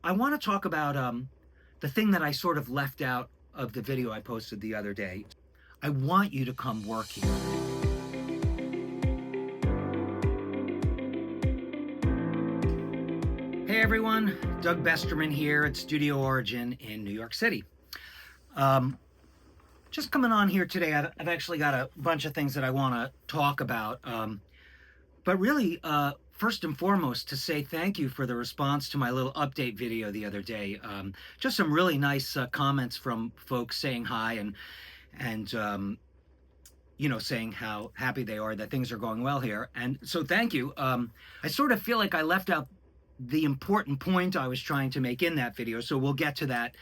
I want to talk about the thing that I sort of left out of the video I posted the other day. I want you to come work here. Hey everyone, Doug Besterman here at Studio Origin in New York City. Um, just coming on here today, I've actually got a bunch of things that I want to talk about. But really, first and foremost, to say thank you for the response to my little update video the other day. Just some really nice comments from folks saying hi and saying how happy they are that things are going well here. And so thank you. I sort of feel like I left out the important point I was trying to make in that video, so we'll get to that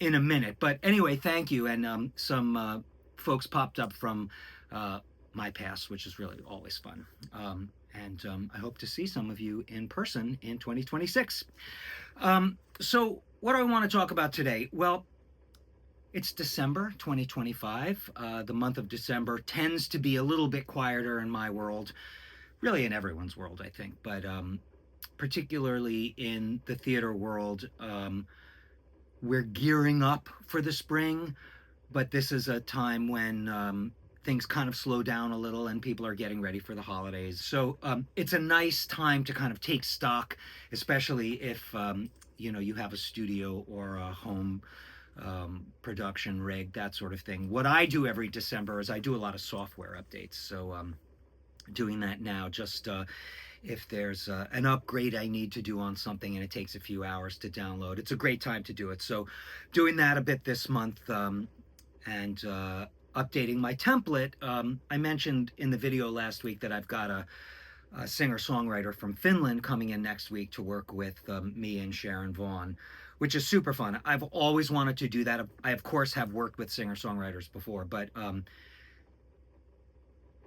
in a minute. But anyway, thank you. And some folks popped up from my past, which is really always fun. And I hope to see some of you in person in 2026. So what do I want to talk about today? Well, it's December 2025. The month of December tends to be a little bit quieter in my world, really in everyone's world, I think, but particularly in the theater world. We're gearing up for the spring, but this is a time when things kind of slow down a little and people are getting ready for the holidays. So it's a nice time to kind of take stock, especially if you have a studio or a home production rig, that sort of thing. What I do every December is I do a lot of software updates. So doing that now, just if there's an upgrade I need to do on something and it takes a few hours to download, it's a great time to do it. So doing that a bit this month, and updating my template. I mentioned in the video last week that I've got a singer-songwriter from Finland coming in next week to work with me and Sharon Vaughn, which is super fun. I've always wanted to do that. I, of course, have worked with singer-songwriters before, but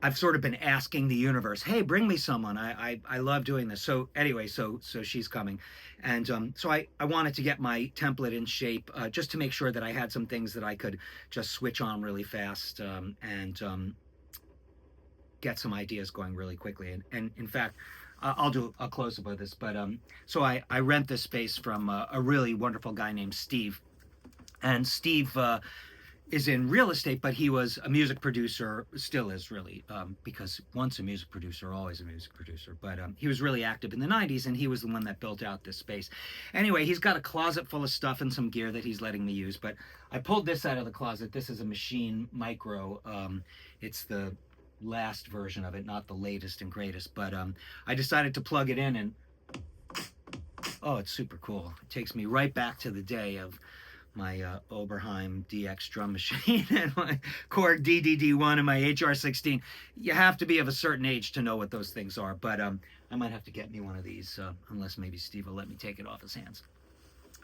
I've sort of been asking the universe, hey, bring me someone. I love doing this. So anyway, so she's coming. And so I wanted to get my template in shape just to make sure that I had some things that I could just switch on really fast and get some ideas going really quickly. And in fact, I'll do a close-up of this. But so I rent this space from a really wonderful guy named Steve. And Steve is in real estate, but he was a music producer, still is really, because once a music producer, always a music producer. But he was really active in the 90s, and he was the one that built out this space. Anyway, he's got a closet full of stuff and some gear that he's letting me use. But I pulled this out of the closet. This is a Machine Micro. It's the last version of it, not the latest and greatest. But I decided to plug it in, and oh, it's super cool. It takes me right back to the day of my Oberheim DX drum machine and my Korg DDD1 and my HR16. You have to be of a certain age to know what those things are, but I might have to get me one of these, unless maybe Steve will let me take it off his hands.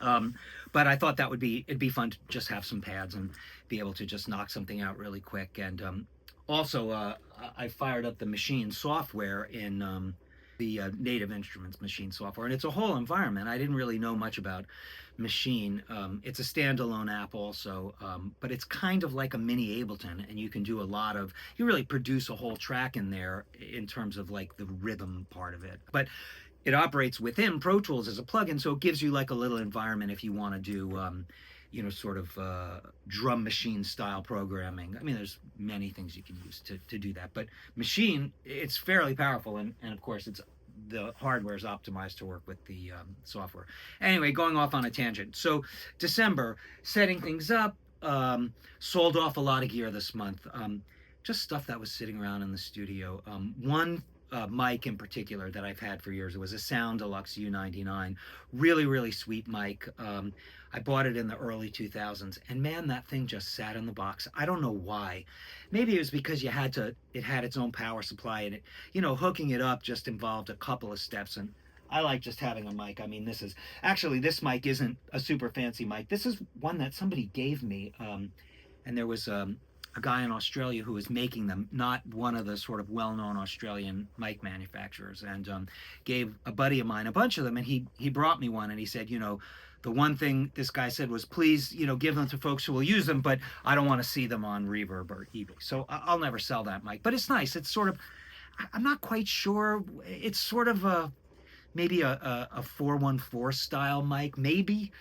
But I thought it'd be fun to just have some pads and be able to just knock something out really quick. And also, I fired up the Machine software in the Native Instruments Machine software, and it's a whole environment. I didn't really know much about Machine. It's a standalone app also, but it's kind of like a mini Ableton, and you can do you really produce a whole track in there in terms of like the rhythm part of it. But it operates within Pro Tools as a plugin, so it gives you like a little environment if you want to do sort of drum machine style programming. I mean, there's many things you can use to do that, but Machine, it's fairly powerful, and of course the hardware is optimized to work with the software. Anyway, going off on a tangent. So December, setting things up, sold off a lot of gear this month. Just stuff that was sitting around in the studio. One mic in particular that I've had for years. It was a Sound Deluxe U99. Really, really sweet mic. I bought it in the early 2000s, and man, that thing just sat in the box. I don't know why. Maybe it was because it had its own power supply, and hooking it up just involved a couple of steps, and I like just having a mic. I mean, this mic isn't a super fancy mic. This is one that somebody gave me, and there was a guy in Australia who was making them, not one of the sort of well-known Australian mic manufacturers, and gave a buddy of mine a bunch of them, and he brought me one, and he said, the one thing this guy said was, please, give them to folks who will use them, but I don't want to see them on Reverb or eBay. So I'll never sell that mic, but it's nice. It's sort of, I'm not quite sure. It's sort of maybe a 414 style mic, maybe.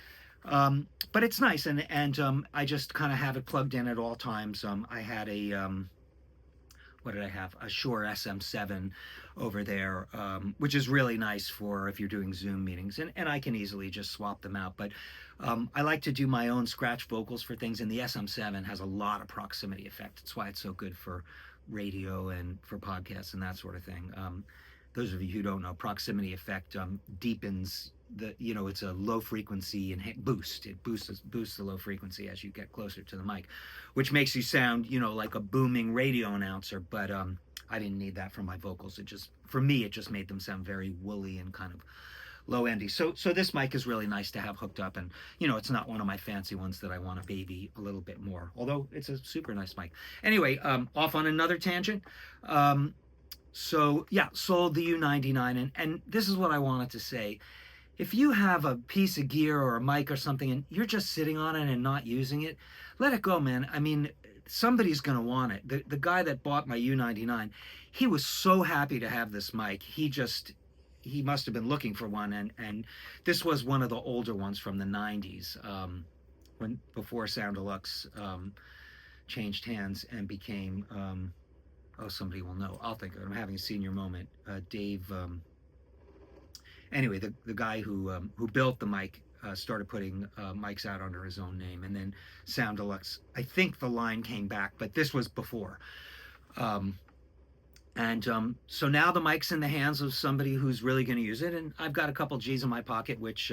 But it's nice, and I just kind of have it plugged in at all times. I had a what did I have? A Shure SM7 over there, which is really nice for if you're doing Zoom meetings, and I can easily just swap them out. But I like to do my own scratch vocals for things, and the SM7 has a lot of proximity effect. That's why it's so good for radio and for podcasts and that sort of thing. Those of you who don't know, proximity effect deepens the, it's a low frequency and boost. It boosts the low frequency as you get closer to the mic, which makes you sound, like a booming radio announcer. But I didn't need that for my vocals. It just, for me, it just made them sound very woolly and kind of low endy. So this mic is really nice to have hooked up, and it's not one of my fancy ones that I want to baby a little bit more. Although it's a super nice mic. Anyway, off on another tangent. So yeah, sold the U99, and this is what I wanted to say. If you have a piece of gear or a mic or something and you're just sitting on it and not using it, let it go, man. I mean, somebody's going to want it. The guy that bought my U99, he was so happy to have this mic. He must have been looking for one, and this was one of the older ones from the 90s, before Sound Deluxe changed hands and became oh, somebody will know. I'll think of it. I'm having a senior moment. Dave. Anyway, the guy who built the mic started putting mics out under his own name, and then Sound Deluxe. I think the line came back, but this was before. So now the mic's in the hands of somebody who's really going to use it, and I've got a couple G's in my pocket, which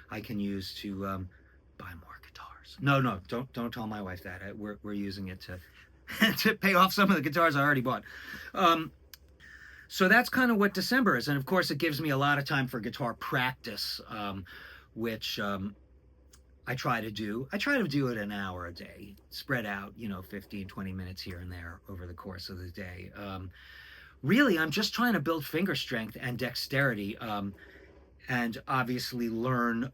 I can use to buy more guitars. No, don't tell my wife that. We're using it to to pay off some of the guitars I already bought. So that's kind of what December is. And of course, it gives me a lot of time for guitar practice, which I try to do. I try to do it an hour a day, spread out, 15, 20 minutes here and there over the course of the day. Really, I'm just trying to build finger strength and dexterity, and obviously learn.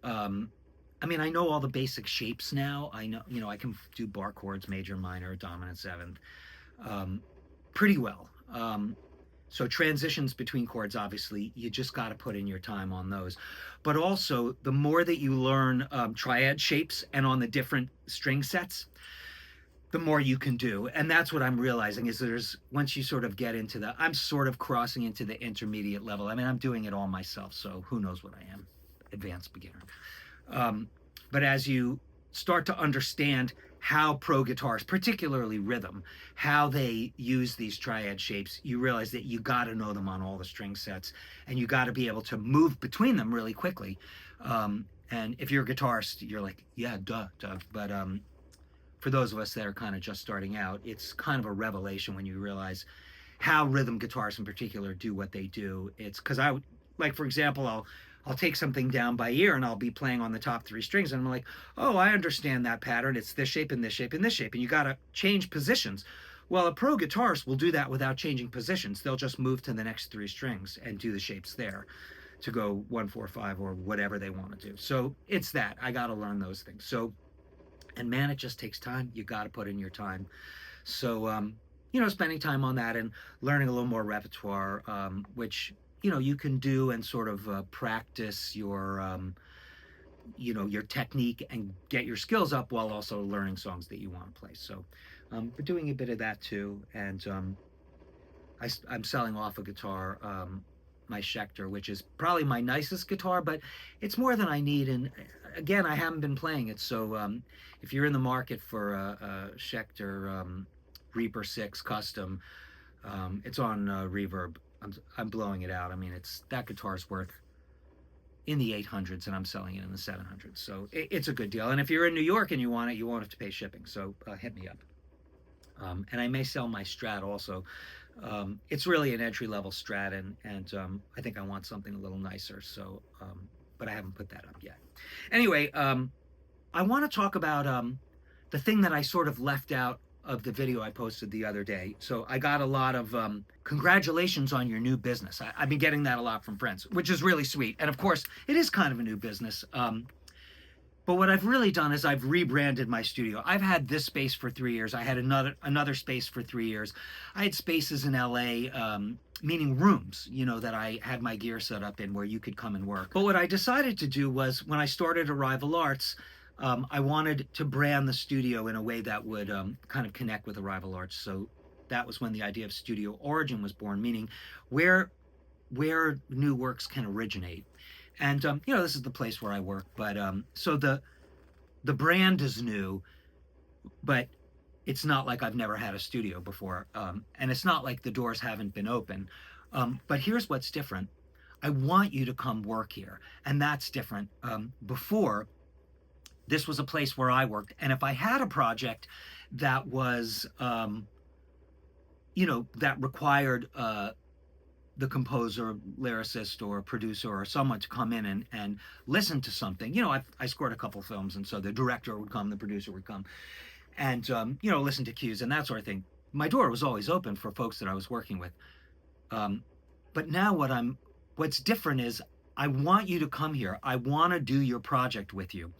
I mean, I know all the basic shapes now. I know, I can do bar chords, major, minor, dominant, seventh, pretty well. So transitions between chords, obviously, you just got to put in your time on those. But also, the more that you learn triad shapes and on the different string sets, the more you can do. And that's what I'm realizing is once you sort of get into I'm sort of crossing into the intermediate level. I mean, I'm doing it all myself, so who knows what I am, advanced beginner. But as you start to understand how pro guitars, particularly rhythm, how they use these triad shapes, you realize that you got to know them on all the string sets, and you got to be able to move between them really quickly. And if you're a guitarist, you're like, yeah, duh. But for those of us that are kind of just starting out, it's kind of a revelation when you realize how rhythm guitars in particular do what they do. It's because for example, I'll take something down by ear and I'll be playing on the top three strings, and I'm like, oh, I understand that pattern. It's this shape and this shape and this shape, and you got to change positions. Well, a pro guitarist will do that without changing positions. They'll just move to the next three strings and do the shapes there to go 1, 4, 5 or whatever they want to do. So it's that. I got to learn those things. So, and man, it just takes time. You got to put in your time. So, spending time on that and learning a little more repertoire, which you can do and sort of practice your your technique and get your skills up while also learning songs that you want to play. So we're doing a bit of that too. And I'm selling off a guitar, my Schecter, which is probably my nicest guitar, but it's more than I need. And again, I haven't been playing it. So if you're in the market for a Schecter Reaper 6 custom, it's on Reverb. I'm blowing it out. I mean, that guitar's worth in the 800s, and I'm selling it in the 700s. So it's a good deal. And if you're in New York and you want it, you won't have to pay shipping. So hit me up. And I may sell my Strat also. It's really an entry-level Strat, and I think I want something a little nicer. So, but I haven't put that up yet. Anyway, I want to talk about the thing that I sort of left out of the video I posted the other day. So I got a lot of congratulations on your new business. I've been getting that a lot from friends, which is really sweet. And of course, it is kind of a new business. But what I've really done is I've rebranded my studio. I've had this space for 3 years. I had another space for 3 years. I had spaces in LA, meaning rooms, that I had my gear set up in where you could come and work. But what I decided to do was when I started Arrival Arts, I wanted to brand the studio in a way that would kind of connect with Arrival Arts. So that was when the idea of Studio Origin was born, meaning where new works can originate. And this is the place where I work. But so the brand is new, but it's not like I've never had a studio before, and it's not like the doors haven't been open. But here's what's different. I want you to come work here, and that's different. Before, this was a place where I worked, and if I had a project that was, that required the composer, lyricist, or producer, or someone to come in and listen to something. I scored a couple films, and so the director would come, the producer would come, and listen to cues and that sort of thing. My door was always open for folks that I was working with. But now what's different is I want you to come here. I want to do your project with you.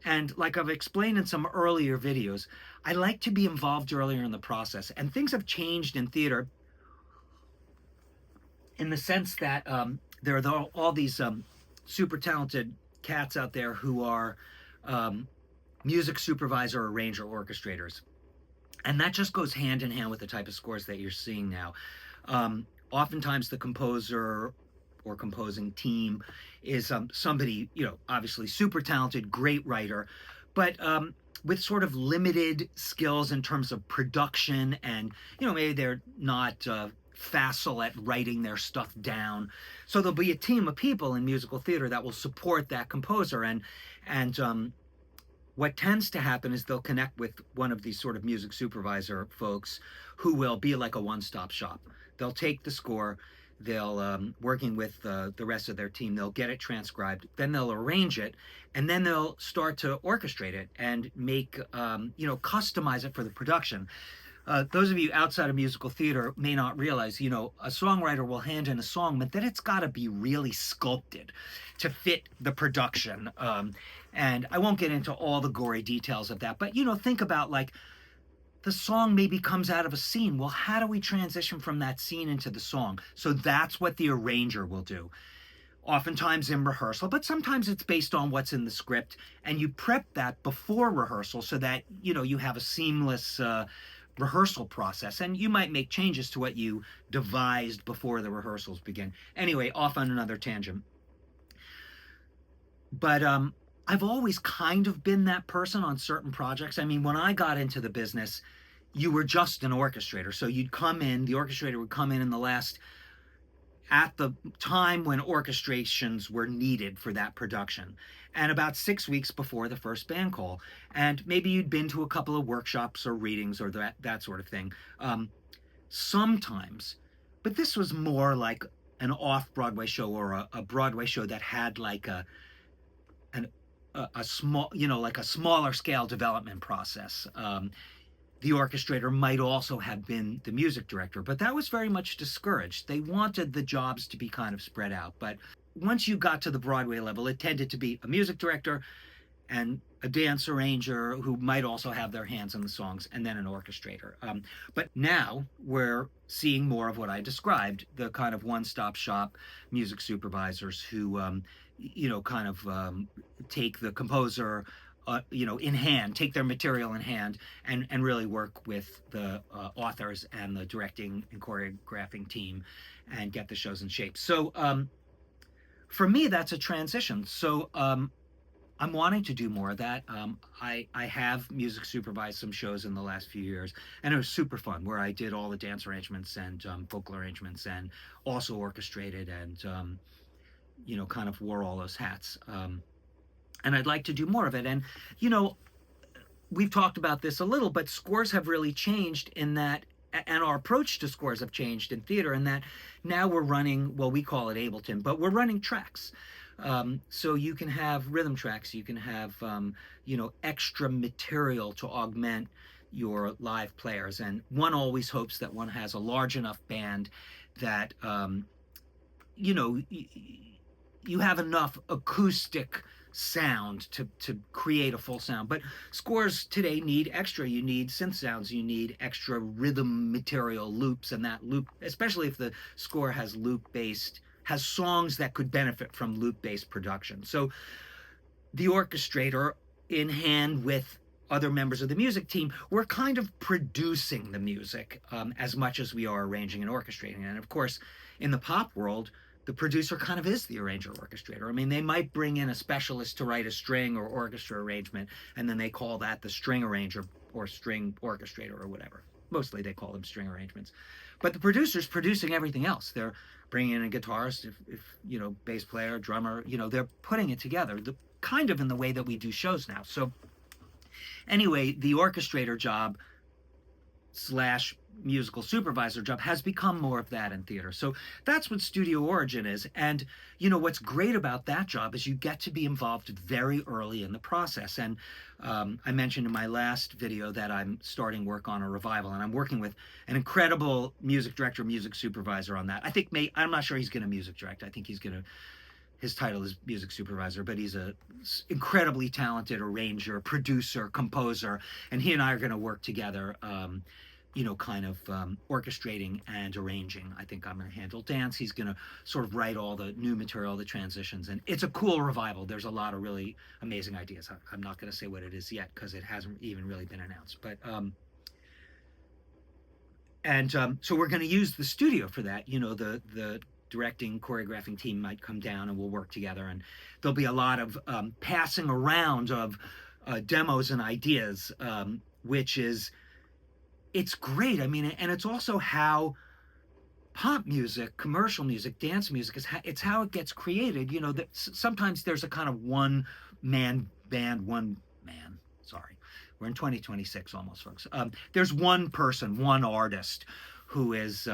And like I've explained in some earlier videos, I like to be involved earlier in the process. And things have changed in theater in the sense that there are all these super talented cats out there who are music supervisor, arranger, orchestrators. And that just goes hand in hand with the type of scores that you're seeing now. Oftentimes the composer or composing team is somebody, obviously super talented, great writer, but with sort of limited skills in terms of production, and maybe they're not facile at writing their stuff down. So there'll be a team of people in musical theater that will support that composer, and what tends to happen is they'll connect with one of these sort of music supervisor folks who will be like a one-stop shop. They'll take the score, they'll working with the rest of their team, they'll get it transcribed, then they'll arrange it, and then they'll start to orchestrate it and make customize it for the production. Those of you outside of musical theater may not realize, a songwriter will hand in a song, but then it's got to be really sculpted to fit the production. And I won't get into all the gory details of that, but think about like the song maybe comes out of a scene. Well, how do we transition from that scene into the song? So that's what the arranger will do. Oftentimes in rehearsal, but sometimes it's based on what's in the script, and you prep that before rehearsal so that you have a seamless rehearsal process, and you might make changes to what you devised before the rehearsals begin. Anyway, off on another tangent. But I've always kind of been that person on certain projects. I mean, when I got into the business, you were just an orchestrator. So you'd come in, the orchestrator would come in at the time when orchestrations were needed for that production, and about 6 weeks before the first band call. And maybe you'd been to a couple of workshops or readings or that sort of thing. Sometimes, but this was more like an off-Broadway show or a Broadway show that had like a small, like a smaller scale development process. The orchestrator might also have been the music director, but that was very much discouraged. They wanted the jobs to be kind of spread out. But once you got to the Broadway level, it tended to be a music director and a dance arranger who might also have their hands in the songs, and then an orchestrator. But now we're seeing more of what I described, the kind of one-stop shop music supervisors who, kind of take the composer, in hand, take their material in hand, and really work with the authors and the directing and choreographing team and get the shows in shape. So for me, that's a transition. So I'm wanting to do more of that. I have music supervised some shows in the last few years, and it was super fun, where I did all the dance arrangements and vocal arrangements, and also orchestrated and kind of wore all those hats. And I'd like to do more of it. And we've talked about this a little, but scores have really changed in that, and our approach to scores have changed in theater, in that now we're running, well, we call it Ableton, but we're running tracks. So you can have rhythm tracks, you can have extra material to augment your live players, and one always hopes that one has a large enough band that you have enough acoustic sound to create a full sound. But scores today need extra. You need synth sounds, you need extra rhythm material, loops, and that loop, especially if the score has loop based, has songs that could benefit from loop based production. So the orchestrator, in hand with other members of the music team, we're kind of producing the music as much as we are arranging and orchestrating. And of course, in the pop world, the producer kind of is the arranger orchestrator. I mean, they might bring in a specialist to write a string or orchestra arrangement, and then they call that the string arranger or string orchestrator or whatever. Mostly they call them string arrangements. But the producer's producing everything else. They're bringing in a guitarist, if you know, bass player, drummer, you know, they're putting it together. The kind of in the way that we do shows now. So anyway, the orchestrator job slash musical supervisor job has become more of that in theater. So that's what Studio Origin is. And you know what's great about that job is you get to be involved very early in the process. And I mentioned in my last video that I'm starting work on a revival, and I'm working with an incredible music director, music supervisor on that. I'm not sure he's going to music direct. I think he's going to, his title is music supervisor, but he's a incredibly talented arranger, producer, composer, and he and I are going to work together, you know, kind of orchestrating and arranging. I think I'm going to handle dance. He's going to sort of write all the new material, the transitions, and it's a cool revival. There's a lot of really amazing ideas. I'm not going to say what it is yet because it hasn't even really been announced, but so we're going to use the studio for that. You know, the directing, choreographing team might come down and we'll work together, and there'll be a lot of passing around of demos and ideas, which is, it's great. I mean, and it's also how pop music, commercial music, dance music it's how it gets created. You know, that sometimes there's a kind of one man band, one man. Sorry, we're in 2026 almost, folks. There's one person, one artist who is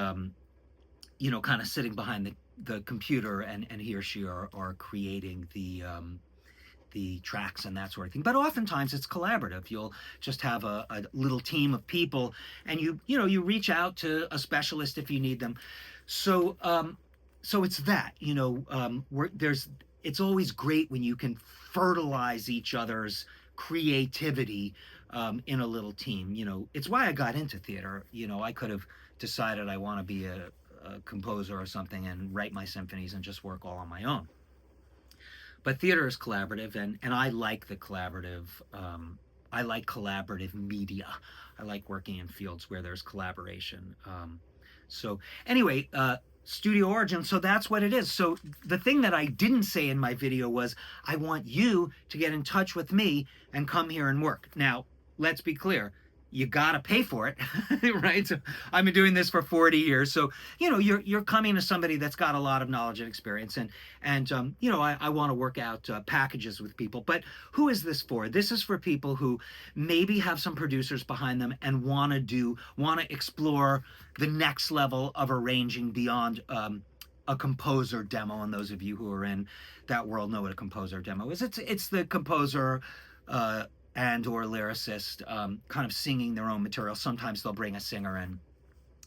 you know, kind of sitting behind the computer, and he or she are creating the tracks and that sort of thing. But oftentimes it's collaborative. You'll just have a little team of people, and you know, you reach out to a specialist if you need them. So so it's that, you know, it's always great when you can fertilize each other's creativity in a little team. You know, it's why I got into theater. You know, I could have decided I want to be a composer or something and write my symphonies and just work all on my own. But theater is collaborative, and I like the collaborative. I like collaborative media. I like working in fields where there's collaboration. So anyway, Studio Origin, so that's what it is. So the thing that I didn't say in my video was I want you to get in touch with me and come here and work. Now, let's be clear. You gotta pay for it, right? So I've been doing this for 40 years, so you know you're coming to somebody that's got a lot of knowledge and experience, and you know I want to work out packages with people. But who is this for? This is for people who maybe have some producers behind them and want to explore the next level of arranging beyond a composer demo. And those of you who are in that world know what a composer demo is. It's the composer. And or lyricist kind of singing their own material. Sometimes they'll bring a singer in,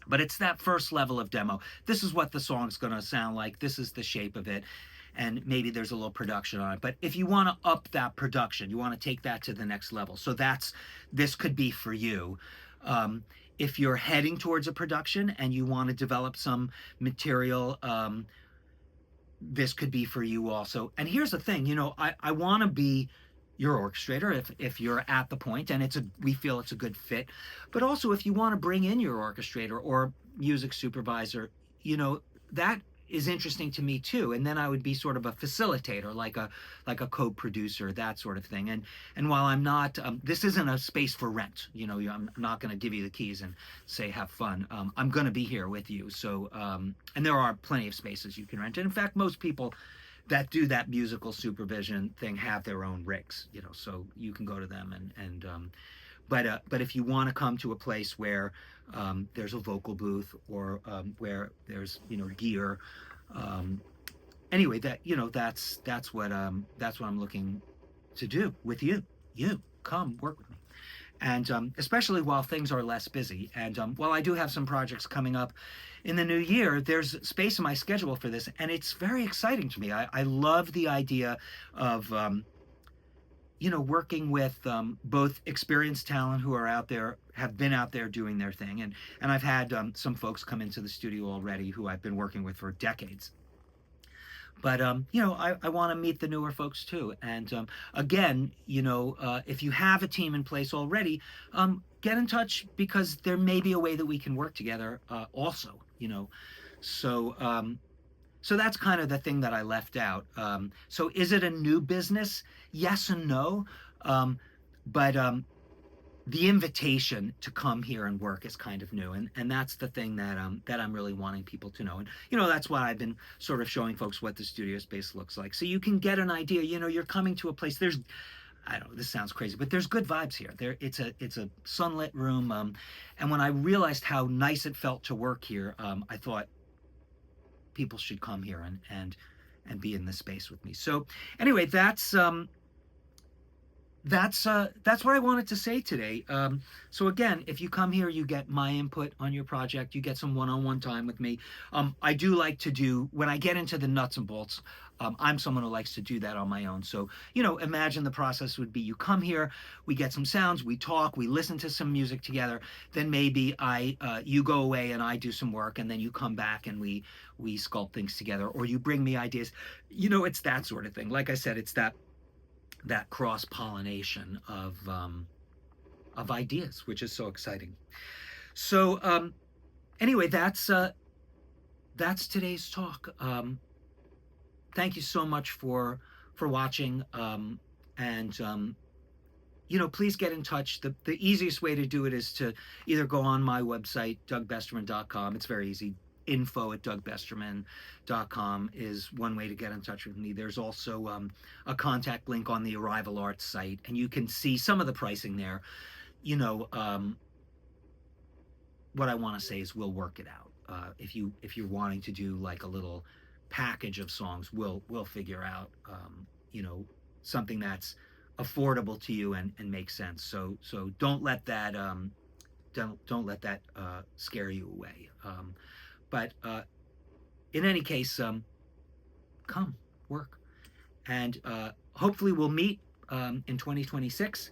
but it's that first level of demo. This is what the song's going to sound like. This is the shape of it, and maybe there's a little production on it. But if you want to up that production, you want to take that to the next level. So this could be for you. If you're heading towards a production and you want to develop some material, this could be for you also. And here's the thing, you know, I want to be your orchestrator if you're at the point and we feel it's a good fit. But also if you want to bring in your orchestrator or music supervisor, you know, that is interesting to me too. And then I would be sort of a facilitator, like a co-producer, that sort of thing. And while I'm not, this isn't a space for rent, you know, I'm not going to give you the keys and say have fun. I'm going to be here with you. So and there are plenty of spaces you can rent. And in fact, most people that do that musical supervision thing have their own rigs, you know, so you can go to them but if you want to come to a place where there's a vocal booth or where there's, you know, gear, anyway, that, you know, that's what I'm looking to do with you. Come work with me. And especially while things are less busy. And while I do have some projects coming up in the new year, there's space in my schedule for this, and it's very exciting to me. I love the idea of working with both experienced talent who are out there, have been out there doing their thing, and I've had some folks come into the studio already who I've been working with for decades. But I want to meet the newer folks too. And again, if you have a team in place already, get in touch because there may be a way that we can work together. Also, so so that's kind of the thing that I left out. So is it a new business? Yes and no. But the invitation to come here and work is kind of new, and that's the thing that I'm really wanting people to know. And that's why I've been sort of showing folks what the studio space looks like, so you can get an idea. You're coming to a place. There's, I don't know, this sounds crazy, but there's good vibes here. It's a sunlit room, and when I realized how nice it felt to work here, I thought people should come here and be in this space with me. So anyway, that's what I wanted to say today. So again, if you come here, you get my input on your project. You get some one-on-one time with me. I do like to do, when I get into the nuts and bolts. I'm someone who likes to do that on my own. So imagine the process would be: you come here, we get some sounds, we talk, we listen to some music together. Then maybe you go away and I do some work, and then you come back and we sculpt things together, or you bring me ideas. It's that sort of thing. Like I said, it's that cross pollination of ideas, which is so exciting. So anyway, that's today's talk. Thank you so much for watching, and please get in touch. The easiest way to do it is to either go on my website, dougbesterman.com. It's very easy. info@dougbesterman.com is one way to get in touch with me. There's also a contact link on the Arrival Arts site, and you can see some of the pricing there. What I want to say is we'll work it out. If you're wanting to do like a little package of songs, we'll figure out something that's affordable to you and makes sense. So don't let that don't let that scare you away. But in any case, come work, and hopefully we'll meet in 2026.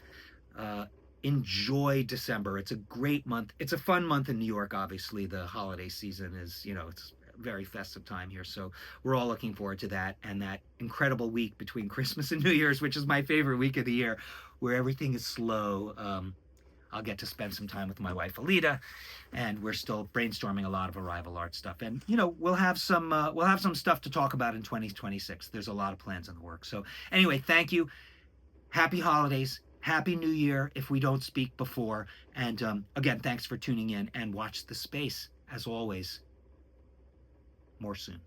Enjoy December. It's a great month. It's a fun month in New York. Obviously, the holiday season is, it's a very festive time here. So we're all looking forward to that, and that incredible week between Christmas and New Year's, which is my favorite week of the year, where everything is slow. I'll get to spend some time with my wife Alita, and we're still brainstorming a lot of Arrival Art stuff. And we'll have some stuff to talk about in 2026. There's a lot of plans in the works. So anyway, thank you. Happy holidays. Happy New Year if we don't speak before. And again, thanks for tuning in, and watch the space. As always, more soon.